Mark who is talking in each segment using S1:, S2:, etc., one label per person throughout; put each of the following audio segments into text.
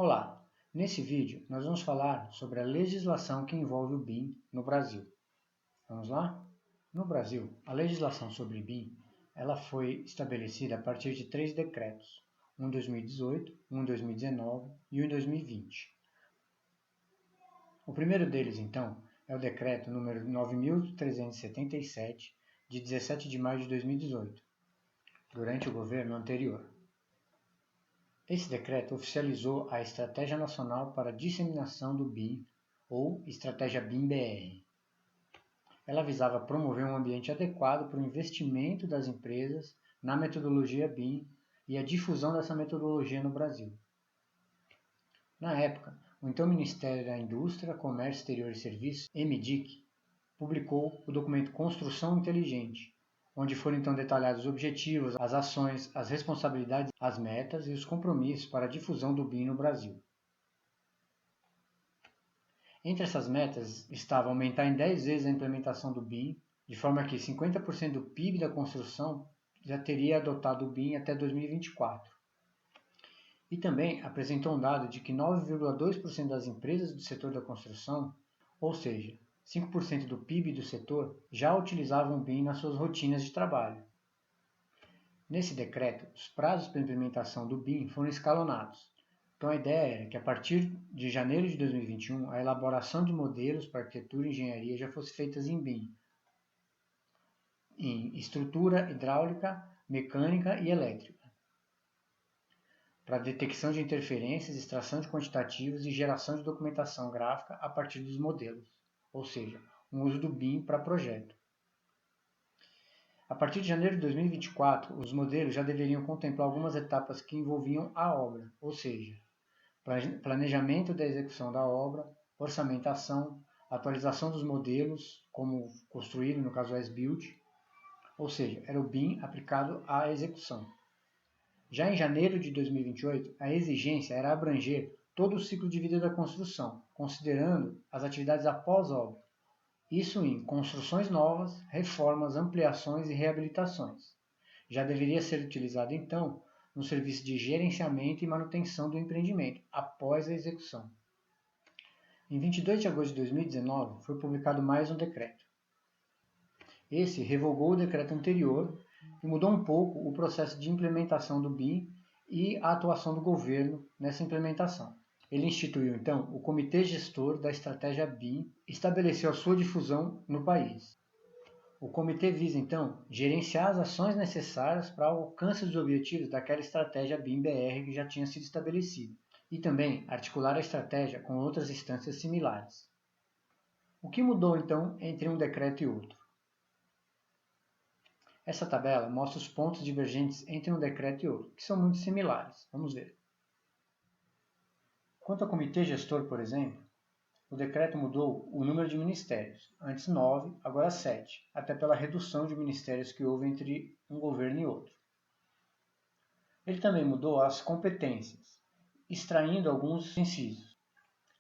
S1: Olá! Nesse vídeo nós vamos falar sobre a legislação que envolve o BIM no Brasil. Vamos lá? No Brasil, a legislação sobre BIM ela foi estabelecida a partir de 3 decretos, um em 2018, um em 2019 e um em 2020. O primeiro deles, então, é o decreto número 9.377, de 17 de maio de 2018, durante o governo anterior. Esse decreto oficializou a Estratégia Nacional para a Disseminação do BIM, ou Estratégia BIM-BR. Ela visava promover um ambiente adequado para o investimento das empresas na metodologia BIM e a difusão dessa metodologia no Brasil. Na época, o então Ministério da Indústria, Comércio Exterior e Serviços, MDIC, publicou o documento Construção Inteligente, onde foram então detalhados os objetivos, as ações, as responsabilidades, as metas e os compromissos para a difusão do BIM no Brasil. Entre essas metas estava aumentar em 10 vezes a implementação do BIM, de forma que 50% do PIB da construção já teria adotado o BIM até 2024. E também apresentou um dado de que 9,2% das empresas do setor da construção, ou seja, 5% do PIB do setor, já utilizavam o BIM nas suas rotinas de trabalho. Nesse decreto, os prazos para a implementação do BIM foram escalonados. Então a ideia era que a partir de janeiro de 2021, a elaboração de modelos para arquitetura e engenharia já fosse feita em BIM, em estrutura hidráulica, mecânica e elétrica, para detecção de interferências, extração de quantitativos e geração de documentação gráfica a partir dos modelos, ou seja, um uso do BIM para projeto. A partir de janeiro de 2024, os modelos já deveriam contemplar algumas etapas que envolviam a obra, ou seja, planejamento da execução da obra, orçamentação, atualização dos modelos, como construído, no caso o as-built, ou seja, era o BIM aplicado à execução. Já em janeiro de 2028, a exigência era abranger todo o ciclo de vida da construção, considerando as atividades após obra, isso em construções novas, reformas, ampliações e reabilitações. Já deveria ser utilizado, então, no serviço de gerenciamento e manutenção do empreendimento, após a execução. Em 22 de agosto de 2019, foi publicado mais um decreto. Esse revogou o decreto anterior e mudou um pouco o processo de implementação do BIM e a atuação do governo nessa implementação. Ele instituiu, então, o Comitê Gestor da Estratégia BIM e estabeleceu a sua difusão no país. O comitê visa, então, gerenciar as ações necessárias para o alcance dos objetivos daquela estratégia BIM-BR que já tinha sido estabelecida, e também articular a estratégia com outras instâncias similares. O que mudou, então, entre um decreto e outro? Essa tabela mostra os pontos divergentes entre um decreto e outro, que são muito similares. Vamos ver. Quanto ao comitê gestor, por exemplo, o decreto mudou o número de ministérios, antes 9, agora 7, até pela redução de ministérios que houve entre um governo e outro. Ele também mudou as competências, extraindo alguns incisos.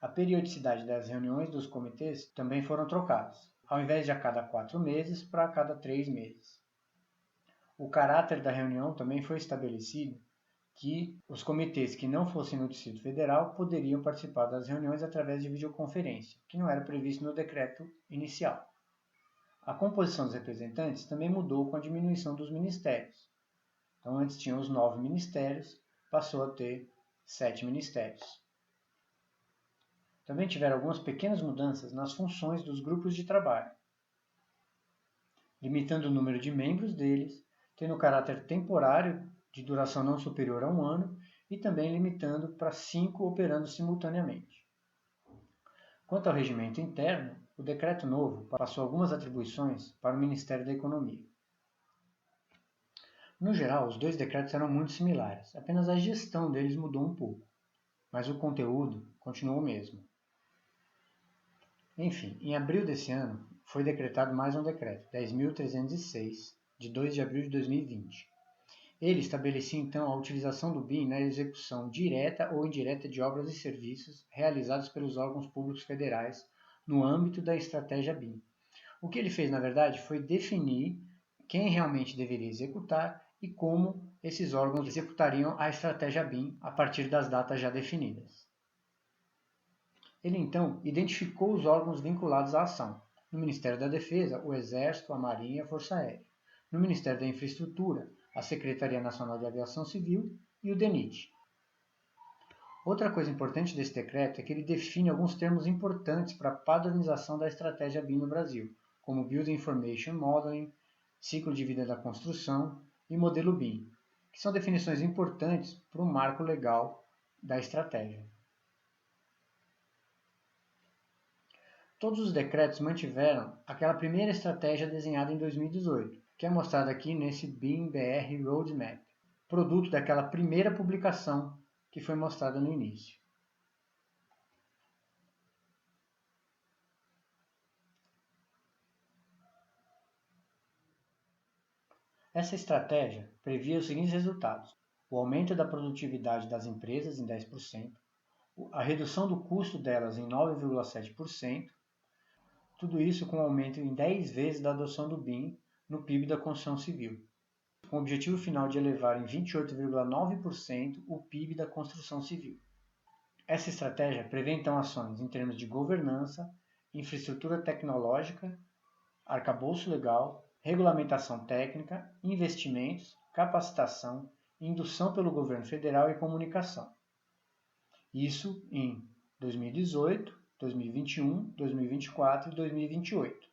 S1: A periodicidade das reuniões dos comitês também foram trocadas, ao invés de a cada 4 meses, para a cada 3 meses. O caráter da reunião também foi estabelecido que os comitês que não fossem no Distrito Federal poderiam participar das reuniões através de videoconferência, que não era previsto no decreto inicial. A composição dos representantes também mudou com a diminuição dos ministérios. Então, antes tinham os 9 ministérios, passou a ter 7 ministérios. Também tiveram algumas pequenas mudanças nas funções dos grupos de trabalho, limitando o número de membros deles, tendo caráter temporário de duração não superior a 1 ano e também limitando para 5 operando simultaneamente. Quanto ao regimento interno, o decreto novo passou algumas atribuições para o Ministério da Economia. No geral, os dois decretos eram muito similares, apenas a gestão deles mudou um pouco, mas o conteúdo continuou o mesmo. Enfim, em abril desse ano, foi decretado mais um decreto, 10.306, de 2 de abril de 2020. Ele estabelecia então a utilização do BIM na execução direta ou indireta de obras e serviços realizados pelos órgãos públicos federais no âmbito da estratégia BIM. O que ele fez, na verdade, foi definir quem realmente deveria executar e como esses órgãos executariam a estratégia BIM a partir das datas já definidas. Ele então identificou os órgãos vinculados à ação. No Ministério da Defesa, o Exército, a Marinha e a Força Aérea. No Ministério da Infraestrutura, a Secretaria Nacional de Aviação Civil e o DENIT. Outra coisa importante desse decreto é que ele define alguns termos importantes para a padronização da estratégia BIM no Brasil, como Building Information Modeling, ciclo de vida da construção e modelo BIM, que são definições importantes para o marco legal da estratégia. Todos os decretos mantiveram aquela primeira estratégia desenhada em 2018, que é mostrada aqui nesse BIM-BR Roadmap, produto daquela primeira publicação que foi mostrada no início. Essa estratégia previa os seguintes resultados: o aumento da produtividade das empresas em 10%, a redução do custo delas em 9,7%, tudo isso com um aumento em 10 vezes da adoção do BIM no PIB da construção civil, com o objetivo final de elevar em 28,9% o PIB da construção civil. Essa estratégia prevê então ações em termos de governança, infraestrutura tecnológica, arcabouço legal, regulamentação técnica, investimentos, capacitação, indução pelo governo federal e comunicação. Isso em 2018, 2021, 2024 e 2028.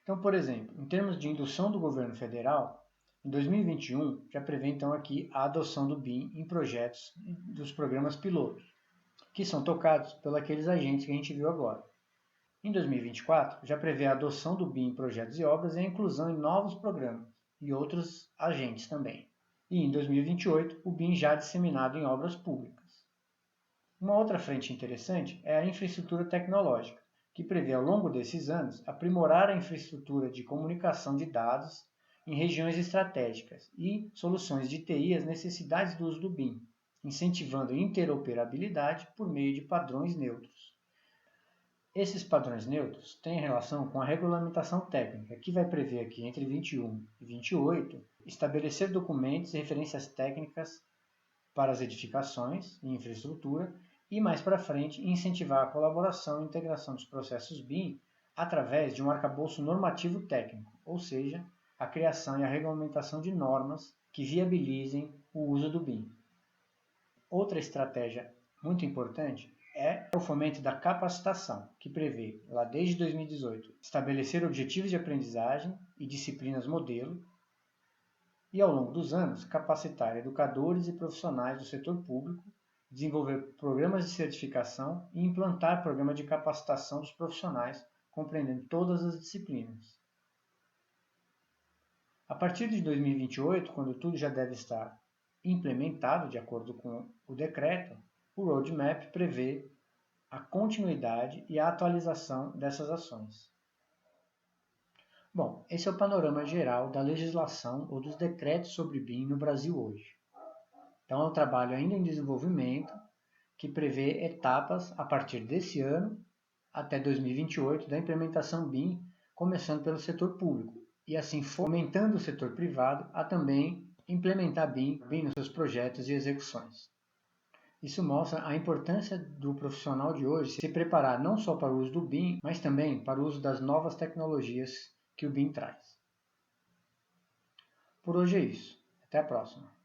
S1: Então, por exemplo, em termos de indução do governo federal, em 2021 já prevê então aqui a adoção do BIM em projetos dos programas pilotos, que são tocados pelos aqueles agentes que a gente viu agora. Em 2024, já prevê a adoção do BIM em projetos e obras e a inclusão em novos programas e outros agentes também. E em 2028, o BIM já disseminado em obras públicas. Uma outra frente interessante é a infraestrutura tecnológica, que prevê ao longo desses anos aprimorar a infraestrutura de comunicação de dados em regiões estratégicas e soluções de TI às necessidades do uso do BIM, incentivando interoperabilidade por meio de padrões neutros. Esses padrões neutros têm relação com a regulamentação técnica, que vai prever aqui entre 21 e 28 estabelecer documentos e referências técnicas para as edificações e infraestrutura e mais para frente incentivar a colaboração e integração dos processos BIM através de um arcabouço normativo técnico, ou seja, a criação e a regulamentação de normas que viabilizem o uso do BIM. Outra estratégia muito importante é o fomento da capacitação, que prevê, lá desde 2018, estabelecer objetivos de aprendizagem e disciplinas modelo, e ao longo dos anos capacitar educadores e profissionais do setor público, desenvolver programas de certificação e implantar programas de capacitação dos profissionais, compreendendo todas as disciplinas. A partir de 2028, quando tudo já deve estar implementado de acordo com o decreto, o roadmap prevê a continuidade e a atualização dessas ações. Bom, esse é o panorama geral da legislação ou dos decretos sobre BIM no Brasil hoje. Então, é um trabalho ainda em desenvolvimento que prevê etapas a partir desse ano até 2028 da implementação BIM, começando pelo setor público e assim fomentando o setor privado a também implementar BIM nos seus projetos e execuções. Isso mostra a importância do profissional de hoje se preparar não só para o uso do BIM, mas também para o uso das novas tecnologias que o BIM traz. Por hoje é isso. Até a próxima.